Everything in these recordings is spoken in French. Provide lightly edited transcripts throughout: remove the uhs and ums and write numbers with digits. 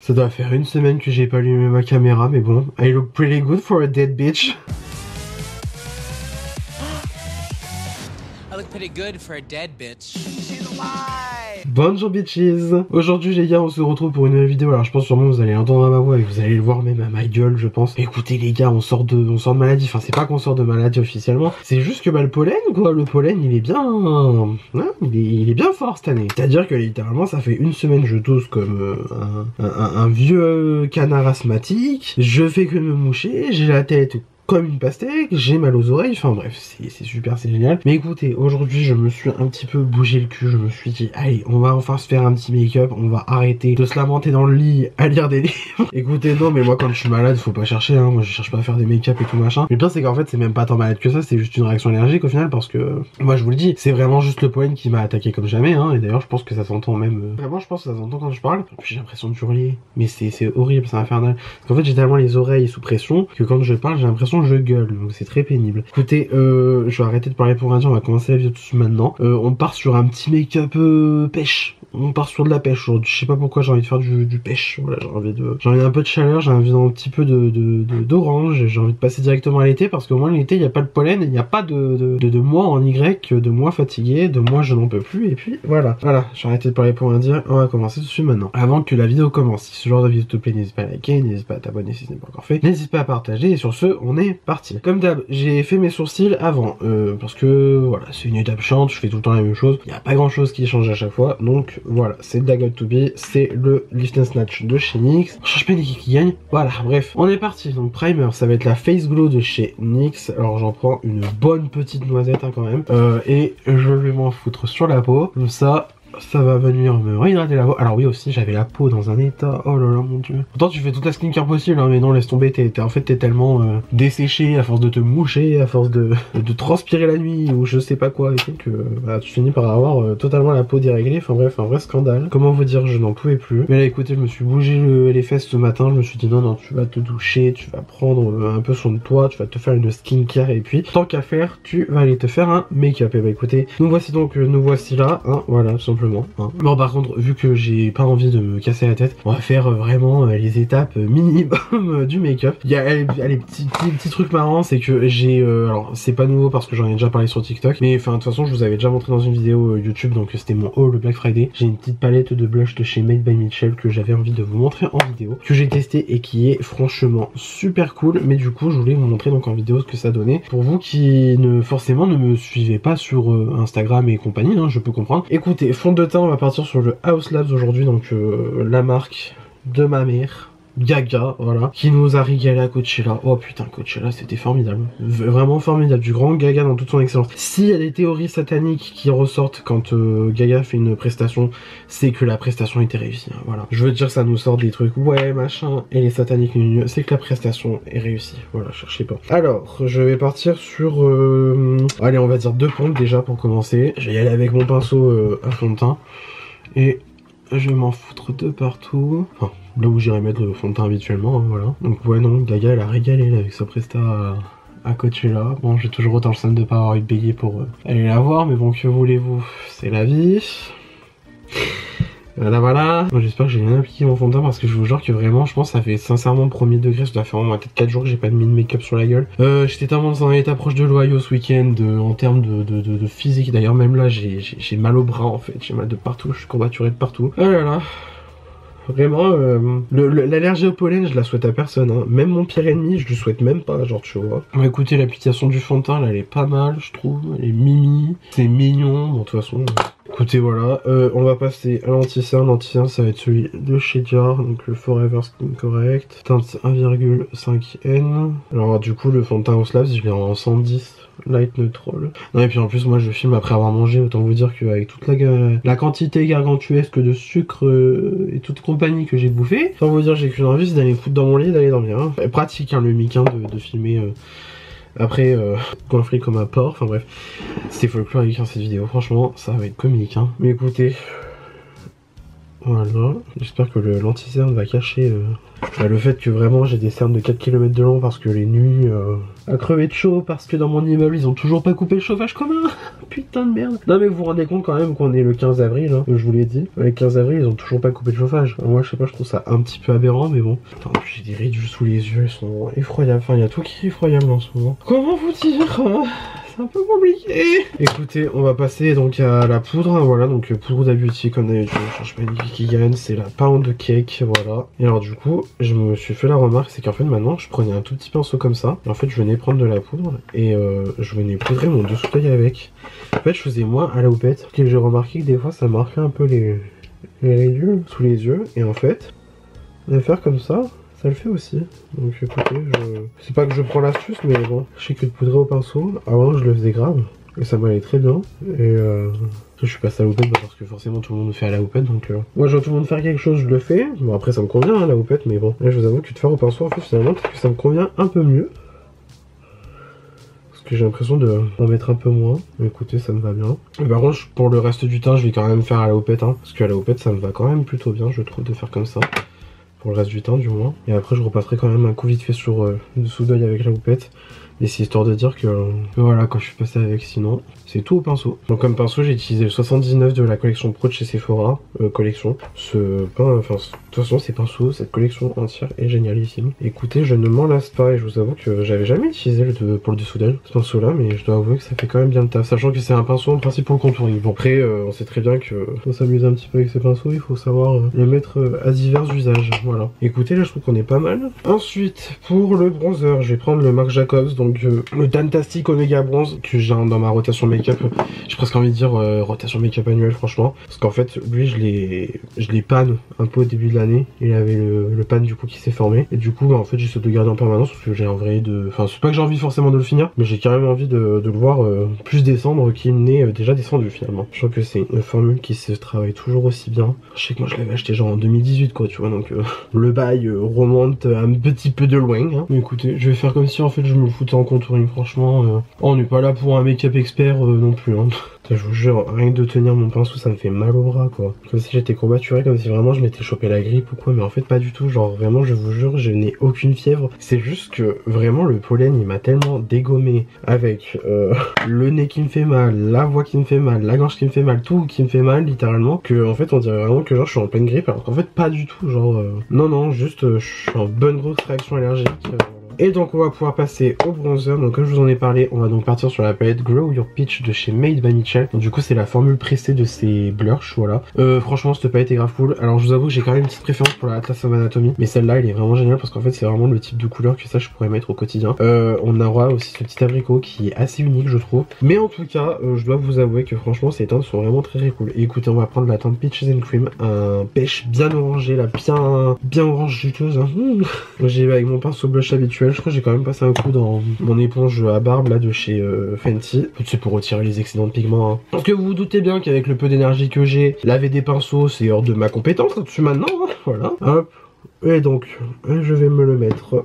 Ça doit faire une semaine que j'ai pas allumé ma caméra, mais bon. I look pretty good for a dead bitch. I look pretty good for a dead bitch. Bonjour bitches. Aujourd'hui les gars, on se retrouve pour une nouvelle vidéo. Alors je pense sûrement vous allez entendre ma voix et vous allez le voir même à ma gueule, je pense. Écoutez les gars, on sort de maladie. Enfin c'est pas qu'on sort de maladie officiellement, c'est juste que le pollen quoi, le pollen il est bien, hein, il est bien fort cette année. C'est-à-dire que littéralement ça fait une semaine je tousse comme un vieux canard asthmatique. Je fais que me moucher, j'ai la tête comme une pastèque, j'ai mal aux oreilles, enfin bref, c'est super, c'est génial. Mais écoutez, aujourd'hui je me suis un petit peu bougé le cul, je me suis dit, allez, on va enfin se faire un petit make-up, on va arrêter de se lamenter dans le lit à lire des livres. Écoutez, non mais moi quand je suis malade, faut pas chercher, hein, moi je cherche pas à faire des make-up et tout machin. Mais le pire c'est qu'en fait c'est même pas tant malade que ça, c'est juste une réaction allergique au final parce que, moi je vous le dis, c'est vraiment juste le pollen qui m'a attaqué comme jamais, hein, et d'ailleurs je pense que ça s'entend même, vraiment je pense que ça s'entend quand je parle. Et puis j'ai l'impression de hurler, mais c'est horrible, c'est infernal. Parce qu'en fait j'ai tellement les oreilles sous pression que quand je parle j'ai l'impression je gueule, donc c'est très pénible. Écoutez, je vais arrêter de parler pour rien dire, on va commencer la vidéo tout de suite maintenant. On part sur un petit make-up pêche. On part sur de la pêche aujourd'hui. Je sais pas pourquoi j'ai envie de faire du pêche. Voilà, j'ai envie d'un peu de chaleur, j'ai envie d'un petit peu d'orange. J'ai envie de passer directement à l'été parce qu'au moins l'été il n'y a pas de pollen, il n'y a pas de mois en Y, de mois fatigué, de mois je n'en peux plus. Et puis voilà, j'ai arrêté de parler pour rien dire. On va commencer tout de suite maintenant. Avant que la vidéo commence, si ce genre de vidéo te plaît, n'hésite pas à liker, n'hésite pas à t'abonner si ce n'est pas encore fait, n'hésite pas à partager. Et sur ce, on est parti. Comme d'hab, j'ai fait mes sourcils avant parce que voilà, c'est une étape chiante, je fais tout le temps la même chose. Il n'y a pas grand chose qui change à chaque fois, donc voilà, c'est le Dagot to be, c'est le Lift and Snatch de chez NYX. On change pas l'équipe qui gagne. Voilà, bref, on est parti. Donc primer, ça va être la Face Glow de chez NYX. Alors j'en prends une bonne petite noisette hein, quand même, et je vais m'en foutre sur la peau, comme ça va venir me réhydrater la peau. Alors oui aussi j'avais la peau dans un état, oh là là mon dieu. Pourtant tu fais toute la skincare possible hein, mais non laisse tomber, en fait t'es tellement desséché à force de te moucher, à force de transpirer la nuit ou je sais pas quoi et tout que bah, tu finis par avoir totalement la peau déréglée. Enfin bref, un vrai scandale. Comment vous dire, je n'en pouvais plus. Mais là écoutez, je me suis bougé les fesses ce matin, je me suis dit non tu vas te doucher, tu vas prendre un peu soin de toi, tu vas te faire une skincare et puis tant qu'à faire tu vas aller te faire un make-up. Et bah écoutez, nous voici là, hein, voilà tout simplement. Hein. Bon par contre vu que j'ai pas envie de me casser la tête, on va faire vraiment les étapes minimum du make-up. Il y a les petits trucs marrants, c'est que j'ai alors c'est pas nouveau parce que j'en ai déjà parlé sur TikTok, mais enfin de toute façon je vous avais déjà montré dans une vidéo YouTube, donc c'était mon haul le Black Friday. J'ai une petite palette de blush de chez Made by Mitchell que j'avais envie de vous montrer en vidéo, que j'ai testé et qui est franchement super cool, mais du coup je voulais vous montrer donc en vidéo ce que ça donnait. Pour vous qui forcément ne me suivez pas sur Instagram et compagnie, hein, je peux comprendre. Écoutez, fond de teint, on va partir sur le Haus Labs aujourd'hui, donc la marque de ma mère, Gaga, voilà, qui nous a régalé à Coachella. Oh putain, Coachella c'était formidable, vraiment formidable, du grand Gaga dans toute son excellence. S'il y a des théories sataniques qui ressortent quand Gaga fait une prestation, c'est que la prestation était réussie, hein, voilà. Je veux dire, ça nous sort des trucs, ouais, machin, et les sataniques, c'est que la prestation est réussie, voilà, cherchez pas. Alors, je vais partir sur, allez, on va dire 2 pompes déjà pour commencer. Je vais y aller avec mon pinceau à fond de teint, et je vais m'en foutre de partout. Enfin, là où j'irai mettre le fond de teint habituellement, hein, voilà. Donc ouais non, Gaga elle a régalé là, avec sa presta à Coachella. Bon, j'ai toujours autant le seum de pas avoir eu de payer pour aller la voir, mais bon, que voulez-vous, c'est la vie. Voilà. Bon, j'espère que j'ai bien appliqué mon fond de teint parce que je vous jure que vraiment, je pense que ça fait sincèrement premier degré. Ça doit faire au moins peut-être 4 jours que j'ai pas mis de make-up sur la gueule. J'étais tellement dans un état proche de l'Ohio ce week-end en termes de physique. D'ailleurs, même là, j'ai mal au bras en fait. J'ai mal de partout, je suis courbaturé de partout. Oh là là. Vraiment, l'allergie au pollen, je la souhaite à personne, hein. Même mon pire ennemi, je lui souhaite même pas, genre tu vois. Bon, écoutez, l'application du fond de teint, là, elle est pas mal, je trouve. Elle est mimi, c'est mignon, bon, de toute façon. Écoutez, voilà, on va passer à l'anti-cerne. L'anti-cerne, ça va être celui de chez Dior, donc le Forever Skin Correct, teinte 1,5N. Alors, du coup, le fond de teint Haus Labs, je l'ai en 110. Light neutral. Non et puis en plus moi je filme après avoir mangé, autant vous dire qu'avec toute la quantité gargantuesque de sucre et toute compagnie que j'ai bouffé, autant vous dire j'ai qu'une envie c'est d'aller foutre dans mon lit et d'aller dormir. Hein. Pratique hein, le mic hein, de filmer après coiffé comme un porc, enfin bref. C'est folklorique hein, cette vidéo, franchement ça va être comique hein. Mais écoutez, voilà, j'espère que l'anti-cerne va cacher le fait que vraiment j'ai des cernes de 4 km de long parce que les nuits à crever de chaud parce que dans mon immeuble ils ont toujours pas coupé le chauffage commun. putain de merde. Non mais vous vous rendez compte quand même qu'on est le 15 avril, hein, je vous l'ai dit. Le 15 avril, ils ont toujours pas coupé le chauffage. Moi je sais pas, je trouve ça un petit peu aberrant, mais bon. Attends, j'ai des rides sous les yeux, elles sont effroyables. Enfin, il y a tout qui est effroyable en ce moment. Comment vous dire c'est un peu compliqué. Écoutez, on va passer donc à la poudre, hein, voilà, donc poudre d'Abeauty comme d'habitude, je change pas une vie qui gagne, c'est la pound cake, voilà. Et alors du coup, je me suis fait la remarque, c'est qu'en fait maintenant, je prenais un tout petit pinceau comme ça, et en fait je venais prendre de la poudre, et je venais poudrer mon dessous d'œil avec. En fait je faisais moins à la houppette, et j'ai remarqué que des fois ça marquait un peu les ridules sous les yeux, et en fait, de faire comme ça le fait aussi. Donc écoutez, c'est pas que je prends l'astuce, mais bon, je sais que de poudrer au pinceau, avant je le faisais grave, et ça m'allait très bien. Et je suis passé à la houppette parce que forcément tout le monde le fait à la houppette, donc moi je vois tout le monde faire quelque chose, je le fais. Bon après ça me convient hein, la houppette, mais bon, là je vous avoue que de faire au pinceau, en fait finalement peut-être que ça me convient un peu mieux. Parce que j'ai l'impression d'en mettre un peu moins. Mais écoutez, ça me va bien. Et par contre, pour le reste du teint, je vais quand même faire à la houppette, hein, parce qu'à la houppette ça me va quand même plutôt bien, je trouve, de faire comme ça. Pour le reste du teint du moins. Et après je repasserai quand même un coup vite fait sur le dessous d'œil avec la houppette. Et c'est histoire de dire que voilà, quand je suis passé avec, sinon c'est tout au pinceau. Donc comme pinceau j'ai utilisé le 79 de la collection Pro de chez Sephora, collection. De toute façon ces pinceaux, cette collection entière est génialissime. Écoutez, je ne m'en lasse pas et je vous avoue que j'avais jamais utilisé pour le dessous d'œil ce pinceau là, mais je dois avouer que ça fait quand même bien le taf, sachant que c'est un pinceau en principe pour le contouring. Bon après on sait très bien que faut s'amuser un petit peu avec ces pinceaux, il faut savoir les mettre à divers usages. Voilà. Écoutez, là je trouve qu'on est pas mal. Ensuite pour le bronzer, je vais prendre le Marc Jacobs, donc le Fantastic Omega Bronze que j'ai dans ma rotation make-up. J'ai presque envie de dire rotation make-up annuelle franchement. Parce qu'en fait lui je l'ai pan un peu au début de l'année. Il avait le pan du coup qui s'est formé. Et du coup bah, en fait j'essaie de le garder en permanence parce que j'ai envie de... Enfin c'est pas que j'ai envie forcément de le finir, mais j'ai carrément envie de le voir plus descendre qu'il n'est déjà descendu finalement. Je trouve que c'est une formule qui se travaille toujours aussi bien. Je sais que moi je l'avais acheté genre en 2018 quoi, tu vois, donc le bail remonte un petit peu de loin. Hein. Mais écoutez, je vais faire comme si en fait je me foutais en contouring, franchement. On n'est pas là pour un make-up expert non plus. Hein. Je vous jure, rien que de tenir mon pinceau, ça me fait mal au bras quoi. Comme si j'étais courbaturé, comme si vraiment je m'étais chopé la grippe ou quoi, mais en fait pas du tout. Genre vraiment, je vous jure, je n'ai aucune fièvre. C'est juste que vraiment le pollen il m'a tellement dégommé avec le nez qui me fait mal, la voix qui me fait mal, la gorge qui me fait mal, tout qui me fait mal littéralement, que en fait on dirait vraiment que genre je suis en pleine grippe, alors qu'en fait pas du tout. Genre non, juste je suis en bonne grosse réaction allergique. Et donc on va pouvoir passer au bronzer. Donc comme je vous en ai parlé, on va donc partir sur la palette Grow Your Peach de chez Made by Michel. Donc du coup c'est la formule pressée de ces blushs, voilà. Franchement cette palette est grave cool. Alors je vous avoue que j'ai quand même une petite préférence pour la Atlas of Anatomy, mais celle-là elle est vraiment géniale parce qu'en fait c'est vraiment le type de couleur que ça je pourrais mettre au quotidien. On aura aussi ce petit abricot qui est assez unique je trouve. Mais en tout cas je dois vous avouer que franchement ces teintes sont vraiment très cool. Et écoutez, on va prendre la teinte Peaches and Cream, un pêche bien orangé, là, bien orange juteuse. Hein. J'ai avec mon pinceau blush habituel. Je crois que j'ai quand même passé un coup dans mon éponge à barbe là de chez Fenty. C'est pour retirer les excédents de pigments. Hein. Parce que vous vous doutez bien qu'avec le peu d'énergie que j'ai, laver des pinceaux c'est hors de ma compétence là-dessus maintenant. Hein. Voilà. Hop. Et donc, je vais me le mettre.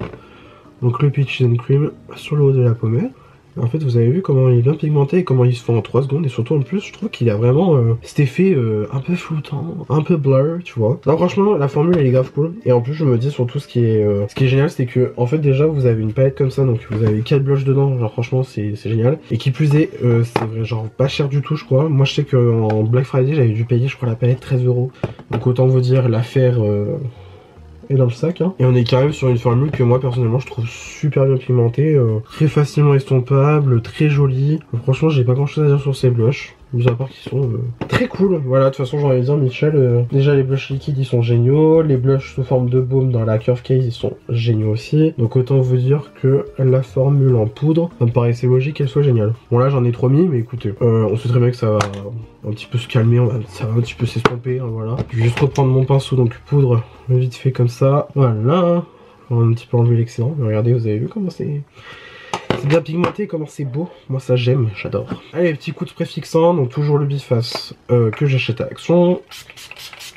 Donc le Peaches and Cream sur le haut de la pommette. En fait vous avez vu comment il est bien pigmenté et comment il se fait en 3 secondes, et surtout en plus je trouve qu'il a vraiment cet effet un peu floutant, un peu blur, tu vois. Non franchement la formule elle est grave cool, et en plus je me dis surtout ce qui est génial c'est que en fait déjà vous avez une palette comme ça, donc vous avez 4 blushs dedans, genre franchement c'est génial, et qui plus est c'est vrai genre pas cher du tout je crois. Moi je sais qu'en Black Friday j'avais dû payer je crois la palette 13 €, donc autant vous dire l'affaire et dans le sac, hein. Et on est quand même sur une formule que moi personnellement je trouve super bien pigmentée, très facilement estompable, très jolie. Franchement j'ai pas grand chose à dire sur ces blushs, mis à part qu'ils sont très cool. Voilà, de toute façon j'ai envie de dire Michel, déjà les blushs liquides ils sont géniaux, les blushs sous forme de baume dans la curve case ils sont géniaux aussi. Donc autant vous dire que la formule en poudre, ça me paraissait logique qu'elle soit géniale. Bon là j'en ai trop mis, mais écoutez, on sait très bien que ça va un petit peu se calmer, ça va un petit peu s'estomper, hein, voilà. Je vais juste reprendre mon pinceau, donc poudre, vite fait comme ça, voilà. On va un petit peu enlever l'excédent, mais regardez, vous avez vu comment c'est bien pigmenté, comment c'est beau. Moi ça j'aime, j'adore. Allez, petit coup de préfixant, donc toujours le biface que j'achète à Action,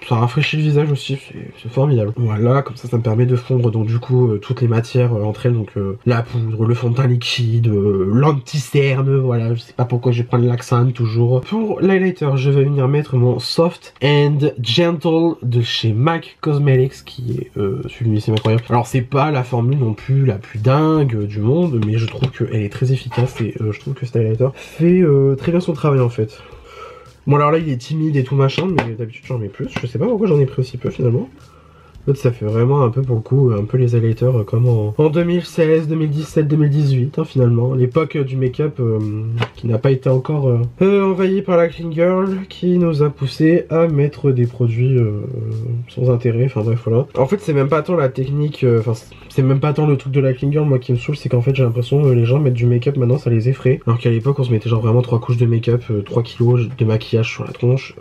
ça rafraîchit le visage aussi, c'est formidable. Voilà, comme ça me permet de fondre donc du coup toutes les matières entre elles, donc la poudre, le fond de teint liquide, l'anti-cerne, voilà, je sais pas pourquoi je vais prendre l'accent toujours. Pour l'highlighter, je vais venir mettre mon Soft and Gentle de chez MAC Cosmetics, qui est celui-ci incroyable. Alors c'est pas la formule non plus la plus dingue du monde, mais je trouve qu'elle est très efficace et je trouve que cet highlighter fait très bien son travail en fait. Bon alors là il est timide et tout machin, mais d'habitude j'en mets plus. Je sais pas pourquoi j'en ai pris aussi peu finalement. En fait, ça fait vraiment un peu pour le coup, un peu les highlighters comme en 2016, 2017, 2018 hein, finalement. L'époque du make-up qui n'a pas été encore envahie par la clean girl, qui nous a poussé à mettre des produits sans intérêt, enfin bref voilà. En fait c'est même pas tant la technique, enfin c'est même pas tant le truc de la clean girl moi qui me saoule, c'est qu'en fait j'ai l'impression que les gens mettent du make-up maintenant ça les effraie. Alors qu'à l'époque on se mettait genre vraiment 3 couches de make-up, 3 kilos de maquillage sur la tronche.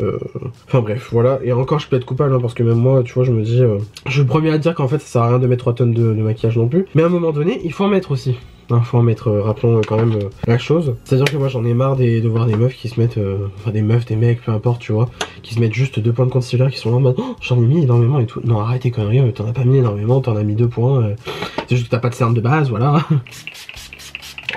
Enfin bref voilà, et encore je peux être coupable hein, parce que même moi tu vois je me dis... je suis le premier à dire qu'en fait ça sert à rien de mettre 3 tonnes de maquillage non plus. Mais à un moment donné, il faut en mettre aussi. Il faut en mettre, rappelons quand même la chose. C'est-à-dire que moi j'en ai marre de voir des meufs qui se mettent, enfin des meufs, des mecs, peu importe, tu vois, qui se mettent juste 2 points de concealer, qui sont là en mode oh, j'en ai mis énormément et tout. Non arrête tes conneries, t'en as pas mis énormément, t'en as mis 2 points. C'est juste que t'as pas de cerne de base, voilà.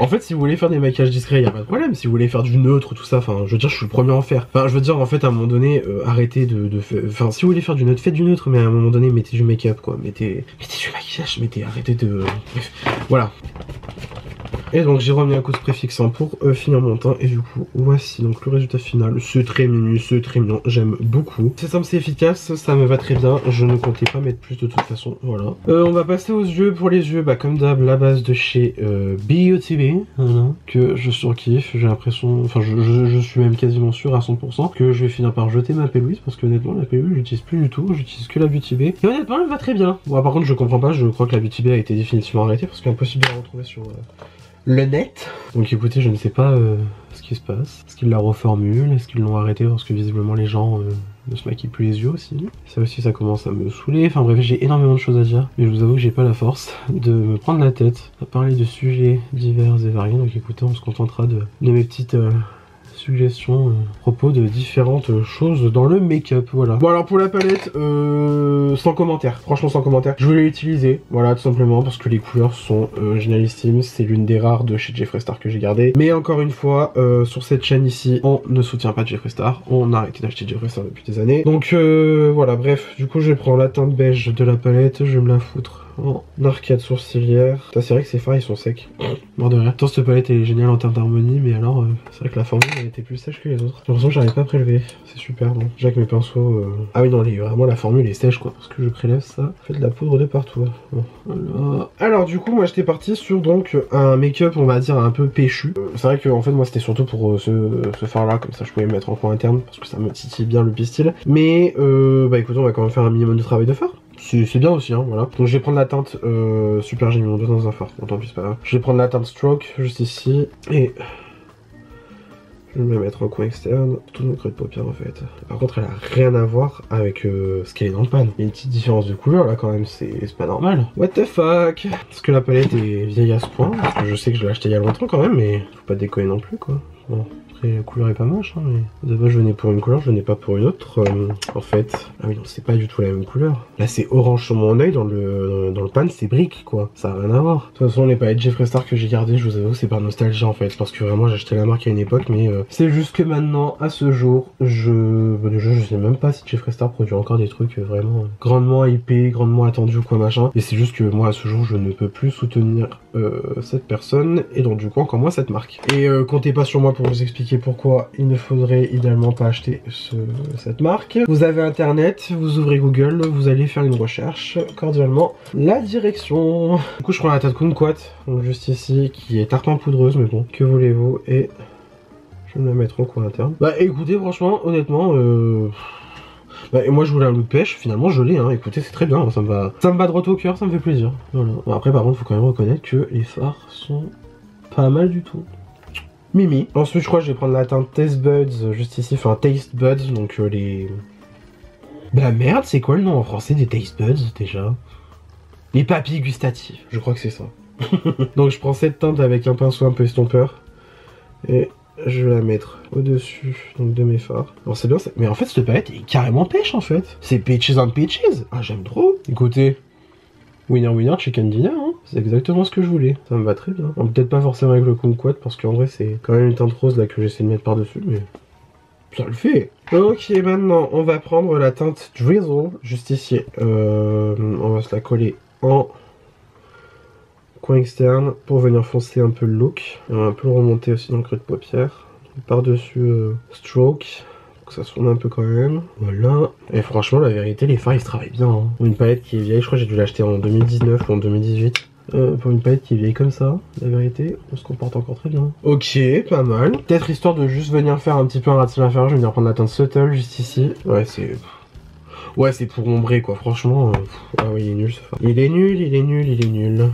En fait, si vous voulez faire des maquillages discrets, y a pas de problème. Si vous voulez faire du neutre, tout ça, enfin, je veux dire, je suis le premier à en faire. Enfin, je veux dire, en fait, à un moment donné, arrêtez de faire... Enfin, si vous voulez faire du neutre, faites du neutre, mais à un moment donné, mettez du make-up, quoi. Mettez du maquillage, arrêtez de... Bref, voilà. Et donc j'ai remis un coup de préfixant pour finir mon teint. Et du coup voici donc le résultat final. C'est très mignon, c'est très mignon, j'aime beaucoup. C'est simple, c'est efficace, ça me va très bien. Je ne comptais pas mettre plus de toute façon, voilà. On va passer aux yeux. Pour les yeux, bah comme d'hab, la base de chez BioTB, voilà, que je surkiffe. J'ai l'impression, enfin je suis même quasiment sûr à 100% que je vais finir par jeter ma P-Louise. Parce que honnêtement la P-Louise j'utilise plus du tout, j'utilise que la BioTB. Et honnêtement elle va très bien. Bon par contre je comprends pas, je crois que la BioTB a été définitivement arrêtée. Parce qu'impossible de la retrouver sur... le net. Donc écoutez, je ne sais pas ce qui se passe. Est-ce qu'ils la reformulent? Est-ce qu'ils l'ont arrêté parce que visiblement les gens ne se maquillent plus les yeux aussi? Ça aussi ça commence à me saouler. Enfin bref, j'ai énormément de choses à dire. Mais je vous avoue que j'ai pas la force de me prendre la tête à parler de sujets divers et variés. Donc écoutez, on se contentera de mes petites... suggestions à propos de différentes choses dans le make-up, voilà. Bon alors pour la palette, sans commentaire, franchement sans commentaire. Je voulais l'utiliser, voilà, tout simplement parce que les couleurs sont génialissimes. C'est l'une des rares de chez Jeffree Star que j'ai gardé. Mais encore une fois, sur cette chaîne ici, on ne soutient pas Jeffree Star. On a arrêté d'acheter Jeffree Star depuis des années. Donc voilà, bref, du coup je prends la teinte beige de la palette, je vais me la foutre en arcade sourcilière. C'est vrai que ces fards ils sont secs. Mort de rire. Pourtant cette palette elle est géniale en termes d'harmonie, mais alors c'est vrai que la formule elle était plus sèche que les autres. J'ai l'impression que j'arrive pas à prélever. C'est super bon. J'ai avec mes pinceaux. Ah oui non, vraiment la formule est sèche quoi. Parce que je prélève ça. Fait de la poudre de partout. Bon, voilà. Alors du coup moi j'étais parti sur donc un make-up on va dire un peu péchu. C'est vrai que en fait moi c'était surtout pour ce fard là, comme ça je pouvais le mettre en coin interne parce que ça me titille bien le pistil. Mais bah écoutez on va quand même faire un minimum de travail de fard. C'est bien aussi, hein, voilà. Donc je vais prendre la teinte super, j'ai mis mon doigt dans un fard. Bon, tant pis, c'est pas grave. Je vais prendre la teinte Stroke juste ici et je vais me la mettre en coin externe, tout mon creux de paupière en fait. Par contre, elle a rien à voir avec ce qu'elle est dans le pan. Il y a une petite différence de couleur là quand même, c'est pas normal. What the fuck? Est-ce que la palette est vieille à ce point? Parce que je sais que je l'ai acheté il y a longtemps quand même, mais faut pas déconner non plus quoi. Bon. Après, la couleur est pas moche, hein, mais d'abord je venais pour une couleur, je venais pas pour une autre. En fait, ah oui, non, c'est pas du tout la même couleur. Là, c'est orange sur mon œil, dans le pan, c'est brique, quoi. Ça a rien à voir. De toute façon, les palettes Jeffree Star que j'ai gardées, je vous avoue, c'est par nostalgie en fait, parce que vraiment, j'ai acheté la marque à une époque, mais c'est juste que maintenant, à ce jour, déjà, je sais même pas si Jeffree Star produit encore des trucs vraiment grandement hypés, grandement attendus ou quoi machin. Et c'est juste que moi, à ce jour, je ne peux plus soutenir cette personne, et donc du coup, encore moins cette marque. Et comptez pas sur moi pour vous expliquer pourquoi il ne faudrait idéalement pas acheter cette marque. Vous avez internet, vous ouvrez Google, vous allez faire une recherche, cordialement la direction. Du coup je prends la teinte Kumquat, donc juste ici, qui est tarpin poudreuse, mais bon, que voulez-vous, et je vais me la mettre en coin interne. Bah écoutez, franchement, honnêtement, bah, et moi je voulais un look pêche, finalement je l'ai, hein. Écoutez c'est très bien, hein. Ça me va droit au cœur, ça me fait plaisir. Voilà. Bon, après par contre faut quand même reconnaître que les fards sont pas mal du tout. Mimi. Ensuite, je crois que je vais prendre la teinte Taste Buds juste ici, enfin Taste Buds, donc les... Bah merde, c'est quoi le nom en français des Taste Buds déjà? Les papilles gustatives, je crois que c'est ça. Donc je prends cette teinte avec un pinceau un peu estompeur et je vais la mettre au-dessus donc de mes fards. Alors c'est bien, mais en fait cette palette est carrément pêche en fait. C'est Peaches and Peaches. Ah j'aime trop. Écoutez, winner winner chicken dinner, hein. C'est exactement ce que je voulais. Ça me va très bien. Peut-être pas forcément avec le kumquat parce qu'en vrai c'est quand même une teinte rose là que j'essaie de mettre par-dessus, mais ça le fait. Ok, maintenant on va prendre la teinte Drizzle juste ici. On va se la coller en coin externe pour venir foncer un peu le look. Et on va un peu le remonter aussi dans le creux de paupière. Par-dessus Stroke, pour que ça se fonde un peu quand même. Voilà. Et franchement, la vérité, les fards ils se travaillent bien. Hein. Pour une palette qui est vieille, je crois que j'ai dû l'acheter en 2019 ou en 2018. Pour une palette qui est vieille comme ça, la vérité, on se comporte encore très bien. Ok, pas mal. Peut-être histoire de juste venir faire un petit peu un ras de cils inférieur, je vais venir prendre la teinte Subtle juste ici. Ouais, c'est... Ouais, c'est pour ombrer quoi, franchement. Ah oui, il est nul ce fard. Il est nul, il est nul, il est nul.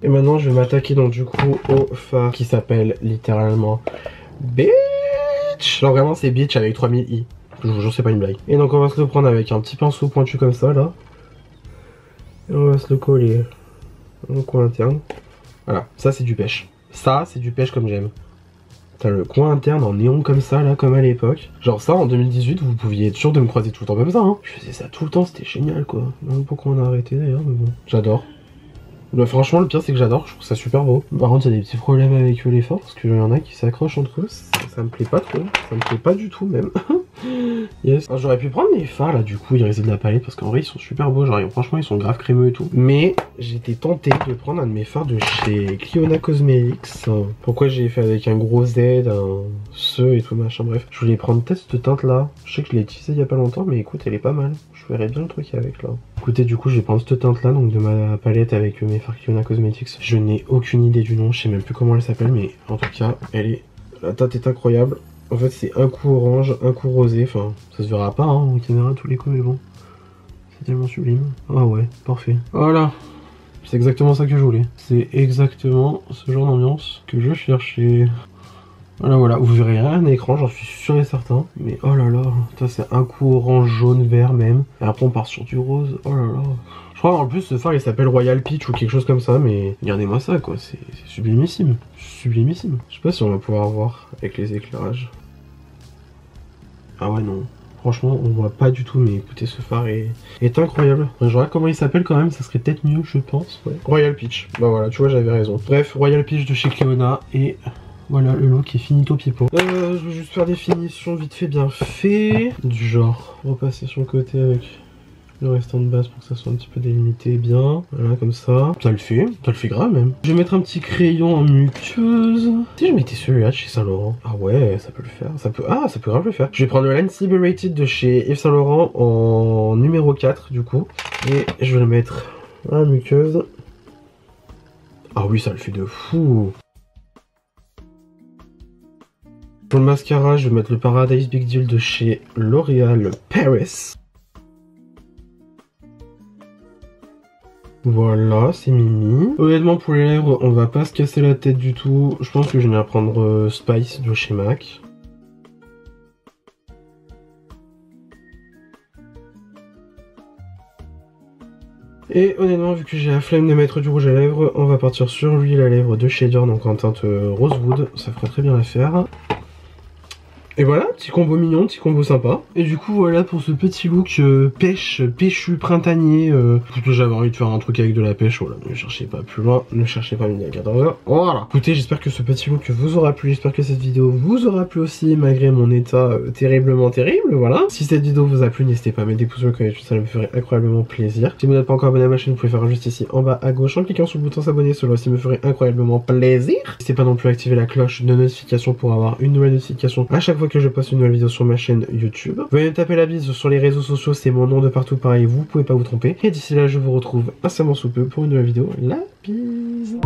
Et maintenant je vais m'attaquer donc du coup au fard qui s'appelle littéralement Bitch. Alors vraiment c'est Bitch avec 3000 i. Je vous jure c'est pas une blague. Et donc on va se le prendre avec un petit pinceau pointu comme ça là. Et on va se le coller au coin interne. Voilà, ça c'est du pêche. Ça c'est du pêche comme j'aime. T'as le coin interne en néon comme ça là, comme à l'époque. Genre ça en 2018 vous pouviez être sûr de me croiser tout le temps comme ça hein. Je faisais ça tout le temps, c'était génial quoi. Non, pourquoi on a arrêté d'ailleurs mais bon. J'adore. Bah, franchement le pire c'est que j'adore, je trouve ça super beau. Par contre il y a des petits problèmes avec les fards parce qu'il y en a qui s'accrochent entre eux, ça me plaît pas trop, ça me plaît pas du tout même. Yes. J'aurais pu prendre les fards là du coup ils résident de la palette parce qu'en vrai ils sont super beaux, genre franchement ils sont grave crémeux et tout. Mais j'étais tenté de prendre un de mes fards de chez Clionadh Cosmetics. Pourquoi j'ai fait avec un gros Z, un ce et tout machin, bref. Je voulais prendre peut-être cette teinte là, je sais que je l'ai utilisée il y a pas longtemps mais écoute elle est pas mal. Je verrais bien le truc avec là. Écoutez du coup je vais prendre cette teinte là donc de ma palette avec mes fards Clionadh Cosmetics. Je n'ai aucune idée du nom, je sais même plus comment elle s'appelle mais en tout cas elle est... La teinte est incroyable. En fait c'est un coup orange, un coup rosé, enfin ça se verra pas hein, en caméra tous les coups mais bon. C'est tellement sublime. Ah ouais, parfait. Voilà. C'est exactement ça que je voulais. C'est exactement ce genre d'ambiance que je cherchais. Voilà, voilà, vous verrez rien à l'écran, j'en suis sûr et certain. Mais oh là là, ça c'est un coup orange, jaune, vert même. Et après on part sur du rose, oh là là. Je crois en plus ce phare il s'appelle Royal Peach ou quelque chose comme ça, mais regardez-moi ça quoi, c'est sublimissime. Sublimissime. Je sais pas si on va pouvoir voir avec les éclairages. Ah ouais non. Franchement on voit pas du tout, mais écoutez ce phare est incroyable. Je regarde comment il s'appelle quand même, ça serait peut-être mieux je pense. Ouais. Royal Peach, bah voilà tu vois j'avais raison. Bref, Royal Peach de chez Clionadh et... Voilà, le look est finito pipo. Je vais juste faire des finitions vite fait bien fait. Du genre, repasser sur le côté avec le restant de base pour que ça soit un petit peu délimité bien. Voilà, comme ça. Ça le fait grave même. Je vais mettre un petit crayon en muqueuse. Si je mettais celui-là de chez Saint Laurent. Ah ouais, ça peut le faire. Ça peut grave le faire. Je vais prendre le Lens Liberated de chez Yves Saint Laurent en numéro 4 du coup. Et je vais le mettre à la muqueuse. Ah oui, ça le fait de fou. Pour le mascara, je vais mettre le Paradise Big Deal de chez L'Oréal Paris. Voilà, c'est mimi. Honnêtement, pour les lèvres, on va pas se casser la tête du tout. Je pense que je vais bien prendre Spice de chez MAC. Et honnêtement, vu que j'ai la flemme de mettre du rouge à lèvres, on va partir sur l'huile à lèvres de chez Dior, donc en teinte Rosewood. Ça fera très bien l'affaire. Et voilà, petit combo mignon, petit combo sympa. Et du coup voilà pour ce petit look péchu, printanier. J'avais envie de faire un truc avec de la pêche, voilà, ne cherchez pas plus loin, ne cherchez pas midi à 14h. Voilà. Écoutez, j'espère que ce petit look vous aura plu, j'espère que cette vidéo vous aura plu aussi, malgré mon état terriblement terrible, voilà. Si cette vidéo vous a plu, n'hésitez pas à mettre des pouces bleus comme d'habitude, ça me ferait incroyablement plaisir. Si vous n'êtes pas encore abonné à ma chaîne, vous pouvez faire juste ici en bas à gauche en cliquant sur le bouton s'abonner, cela aussi me ferait incroyablement plaisir. N'hésitez pas non plus à activer la cloche de notification pour avoir une nouvelle notification à chaque fois que je poste une nouvelle vidéo sur ma chaîne YouTube. Venez me taper la bise sur les réseaux sociaux, c'est mon nom de partout pareil, vous pouvez pas vous tromper. Et d'ici là, je vous retrouve incessamment sous peu pour une nouvelle vidéo. La bise.